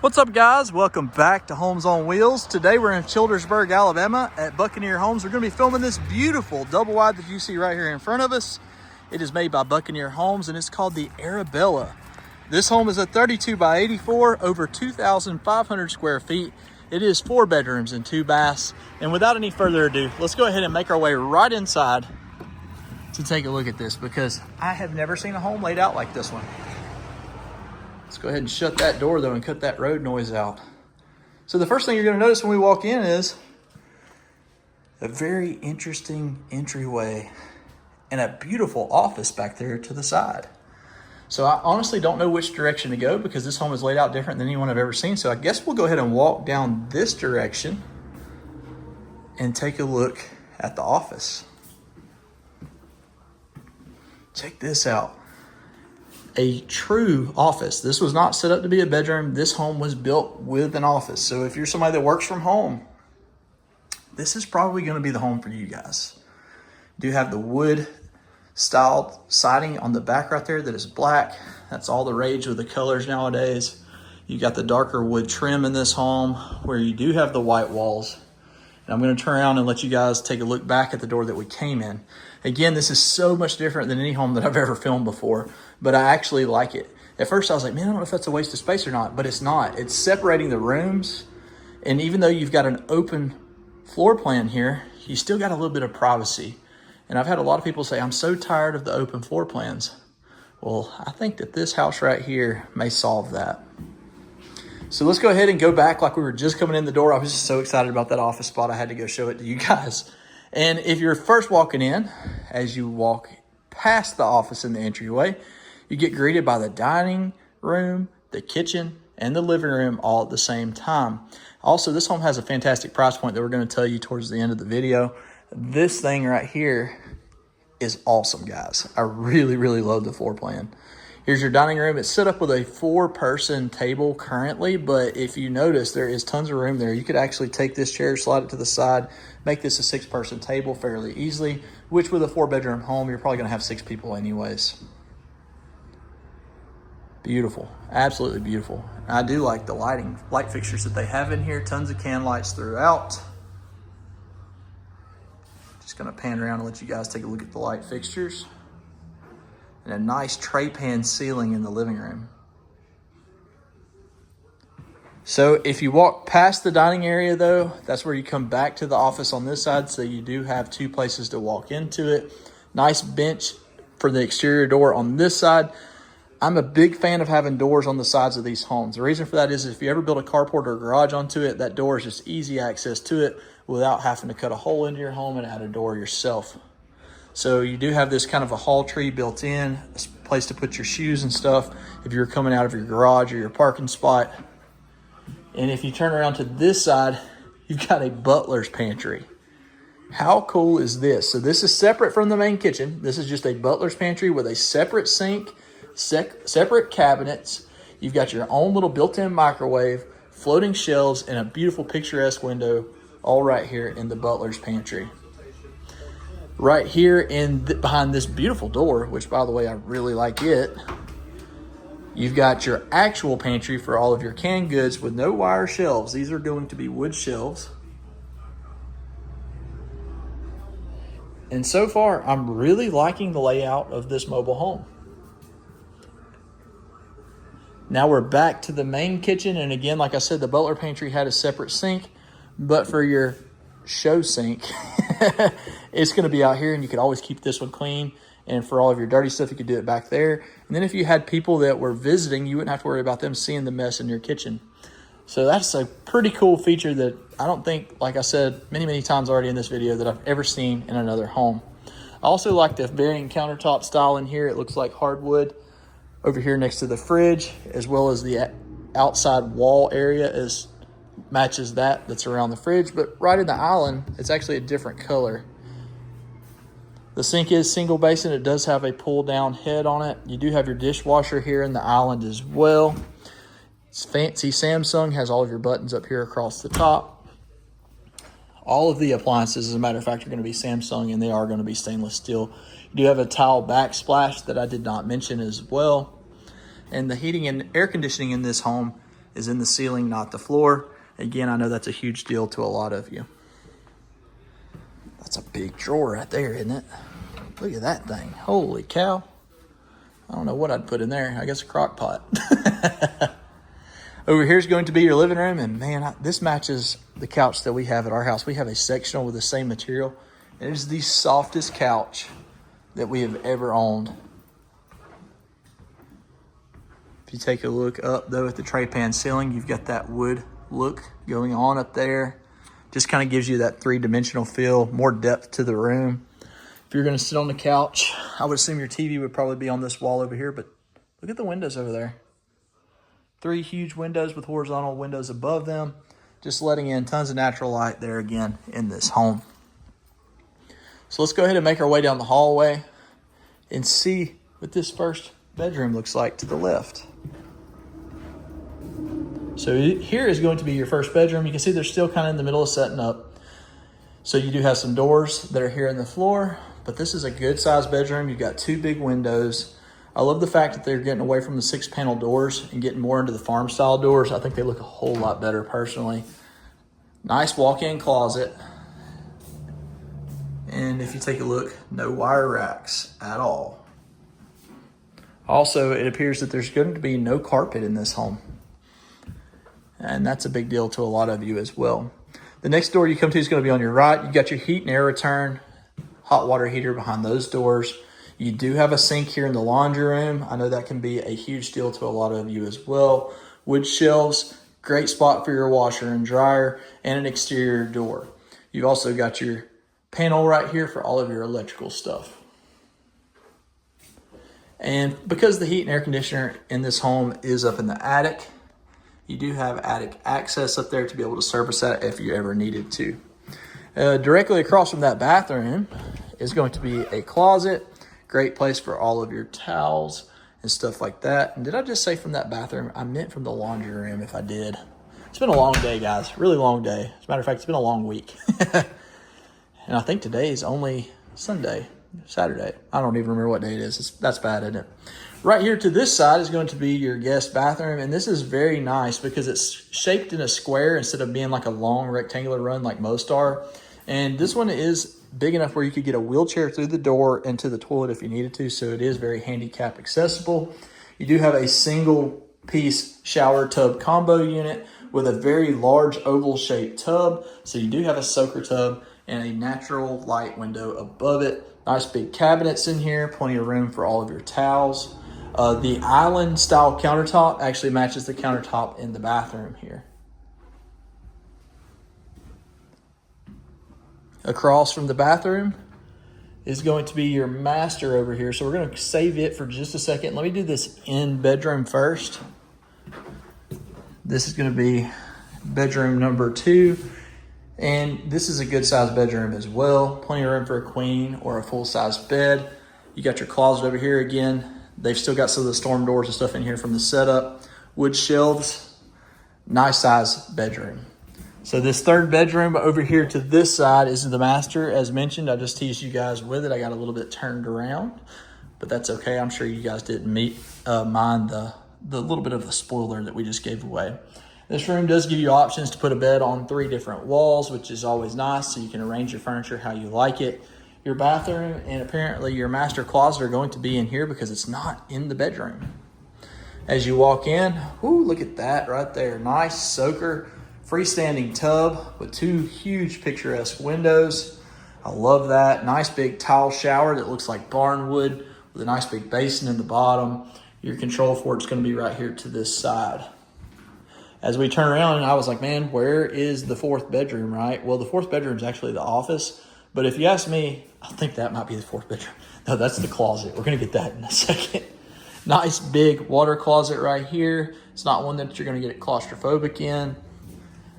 What's up, guys? Welcome back to Homes on Wheels. Today we're in Childersburg, Alabama at Buccaneer Homes. We're going to be filming this beautiful double wide that you see right here in front of us. It is made by Buccaneer Homes and it's called the Arabella. This home is a 32 by 84, over 2,500 square feet. It is 4 bedrooms and 2 baths. And without any further ado, let's go ahead and make our way right inside to take a look at this, because I have never seen a home laid out like this one. Let's go ahead and shut that door though and cut that road noise out. So the first thing you're going to notice when we walk in is a very interesting entryway and a beautiful office back there to the side. So I honestly don't know which direction to go because this home is laid out different than anyone I've ever seen. So I guess we'll go ahead and walk down this direction and take a look at the office. Check this out. A true office. This was not set up to be a bedroom. This home was built with an office. So if you're somebody that works from home, this is probably going to be the home for you guys. You do have the wood styled siding on the back right there that is black. That's all the rage with the colors nowadays. You got the darker wood trim in this home where you do have the white walls. And I'm going to turn around and let you guys take a look back at the door that we came in. Again, this is so much different than any home that I've ever filmed before, but I actually like it. At first I was like, man, I don't know if that's a waste of space or not, but it's not. It's separating the rooms. And even though you've got an open floor plan here, you still got a little bit of privacy. And I've had a lot of people say, I'm so tired of the open floor plans. Well, I think that this house right here may solve that. So let's go ahead and go back like we were just coming in the door. I was just so excited about that office spot. I had to go show it to you guys. And if you're first walking in, as you walk past the office in the entryway, you get greeted by the dining room, the kitchen, and the living room all at the same time. Also, this home has a fantastic price point that we're going to tell you towards the end of the video. This thing right here is awesome, guys. I really, really love the floor plan. Here's your dining room. It's set up with a 4-person table currently, but if you notice, there is tons of room there. You could actually take this chair, slide it to the side, make this a 6-person table fairly easily, which with a 4-bedroom home, you're probably going to have 6 people anyways. Beautiful. Absolutely beautiful. I do like the light fixtures that they have in here. Tons of can lights throughout. Just going to pan around and let you guys take a look at the light fixtures. And a nice tray pan ceiling in the living room. So if you walk past the dining area though, that's where you come back to the office on this side. So you do have 2 places to walk into it. Nice bench for the exterior door on this side. I'm a big fan of having doors on the sides of these homes. The reason for that is if you ever build a carport or a garage onto it, that door is just easy access to it without having to cut a hole into your home and add a door yourself. So you do have this kind of a hall tree built in, a place to put your shoes and stuff if you're coming out of your garage or your parking spot. And if you turn around to this side, you've got a butler's pantry. How cool is this? So this is separate from the main kitchen. This is just a butler's pantry with a separate sink, separate cabinets. You've got your own little built-in microwave, floating shelves, and a beautiful picturesque window all right here in the butler's pantry. Right here behind this beautiful door, which by the way, I really like it, you've got your actual pantry for all of your canned goods with no wire shelves. These are going to be wood shelves. And so far, I'm really liking the layout of this mobile home. Now we're back to the main kitchen. And again, like I said, the butler pantry had a separate sink, but for your show sink, it's going to be out here and you could always keep this one clean. And for all of your dirty stuff, you could do it back there. And then if you had people that were visiting, you wouldn't have to worry about them seeing the mess in your kitchen. So that's a pretty cool feature that I don't think, like I said many, many times already in this video, that I've ever seen in another home. I also like the varying countertop style in here. It looks like hardwood over here next to the fridge, as well as the outside wall area matches that's around the fridge. But right in the island, it's actually a different color. The sink is single basin. It does have a pull down head on it. You do have your dishwasher here in the island as well. It's fancy Samsung, has all of your buttons up here across the top. All of the appliances, as a matter of fact, are going to be Samsung, and they are going to be stainless steel. You do have a tile backsplash that I did not mention as well. And the heating and air conditioning in this home is in the ceiling, not the floor. Again, I know that's a huge deal to a lot of you. That's a big drawer right there, isn't it? Look at that thing. Holy cow. I don't know what I'd put in there. I guess a crock pot. Over here is going to be your living room. And man, this matches the couch that we have at our house. We have a sectional with the same material. It is the softest couch that we have ever owned. If you take a look up though at the tray pan ceiling, you've got that wood look going on up there. Just kind of gives you that three-dimensional feel, more depth to the room. If you're going to sit on the couch, I would assume your TV would probably be on this wall over here, but look at the windows over there. 3 huge windows with horizontal windows above them, just letting in tons of natural light there again in this home. So let's go ahead and make our way down the hallway and see what this first bedroom looks like to the left. So here is going to be your first bedroom. You can see they're still kind of in the middle of setting up. So you do have some doors that are here in the floor, but this is a good sized bedroom. You've got 2 big windows. I love the fact that they're getting away from the 6-panel doors and getting more into the farm style doors. I think they look a whole lot better personally. Nice walk-in closet. And if you take a look, no wire racks at all. Also, it appears that there's going to be no carpet in this home. And that's a big deal to a lot of you as well. The next door you come to is going to be on your right. You've got your heat and air return, hot water heater behind those doors. You do have a sink here in the laundry room. I know that can be a huge deal to a lot of you as well. Wood shelves, great spot for your washer and dryer, and an exterior door. You've also got your panel right here for all of your electrical stuff. And because the heat and air conditioner in this home is up in the attic, you do have attic access up there to be able to service that if you ever needed to. Directly across from that bathroom is going to be a closet. Great place for all of your towels and stuff like that. And did I just say from that bathroom? I meant from the laundry room if I did. It's been a long day, guys. Really long day. As a matter of fact, it's been a long week. And I think today is only Sunday, Saturday. I don't even remember what day it is. That's bad, isn't it? Right here to this side is going to be your guest bathroom. And this is very nice because it's shaped in a square instead of being like a long rectangular run like most are. And this one is big enough where you could get a wheelchair through the door into the toilet if you needed to. So it is very handicap accessible. You do have a single piece shower tub combo unit with a very large oval shaped tub. So you do have a soaker tub and a natural light window above it. Nice big cabinets in here, plenty of room for all of your towels. The island style countertop actually matches the countertop in the bathroom here. Across from the bathroom is going to be your master over here. So we're going to save it for just a second. Let me do this in bedroom first. This is going to be bedroom number 2. And this is a good sized bedroom as well. Plenty of room for a queen or a full size bed. You got your closet over here again. They've still got some of the storm doors and stuff in here from the setup. Wood shelves. Nice size bedroom. So this third bedroom over here to this side is the master. As mentioned, I just teased you guys with it. I got a little bit turned around, but that's okay. I'm sure you guys didn't mind the little bit of the spoiler that we just gave away. This room does give you options to put a bed on 3 different walls, which is always nice, so you can arrange your furniture how you like it. Your bathroom and apparently your master closet are going to be in here because it's not in the bedroom. As you walk in, ooh, look at that right there. Nice soaker. Freestanding tub with 2 huge picturesque windows. I love that. Nice big tile shower that looks like barnwood with a nice big basin in the bottom. Your control for it's going to be right here to this side. As we turn around, I was like, man, where is the 4th bedroom, right? Well, the 4th bedroom is actually the office. But if you ask me, I think that might be the 4th bedroom. No, that's the closet. We're going to get that in a second. Nice big water closet right here. It's not one that you're going to get claustrophobic in.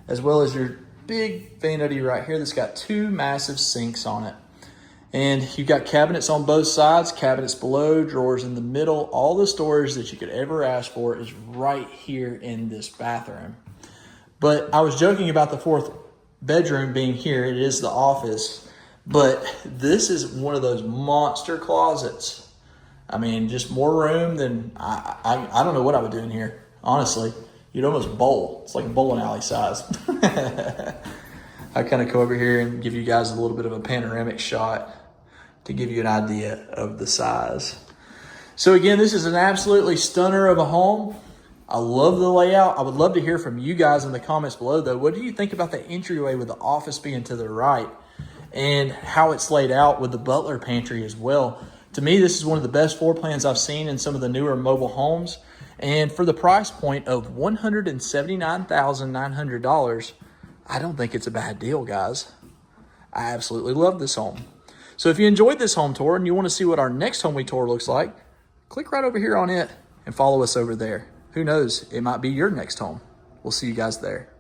As well as your big vanity right here that's got 2 massive sinks on it. And you've got cabinets on both sides, cabinets below, drawers in the middle. All the storage that you could ever ask for is right here in this bathroom. But I was joking about the 4th bedroom being here. It is the office. But this is one of those monster closets. I mean, just more room than, I don't know what I would do in here, honestly. You'd almost bowl. It's like a bowling alley size. I kind of come over here and give you guys a little bit of a panoramic shot to give you an idea of the size. So again, this is an absolutely stunner of a home. I love the layout. I would love to hear from you guys in the comments below though. What do you think about the entryway with the office being to the right and how it's laid out with the butler pantry as well? To me, this is one of the best floor plans I've seen in some of the newer mobile homes. And for the price point of $179,900, I don't think it's a bad deal, guys. I absolutely love this home. So if you enjoyed this home tour and you want to see what our next home we tour looks like, click right over here on it and follow us over there. Who knows, it might be your next home. We'll see you guys there.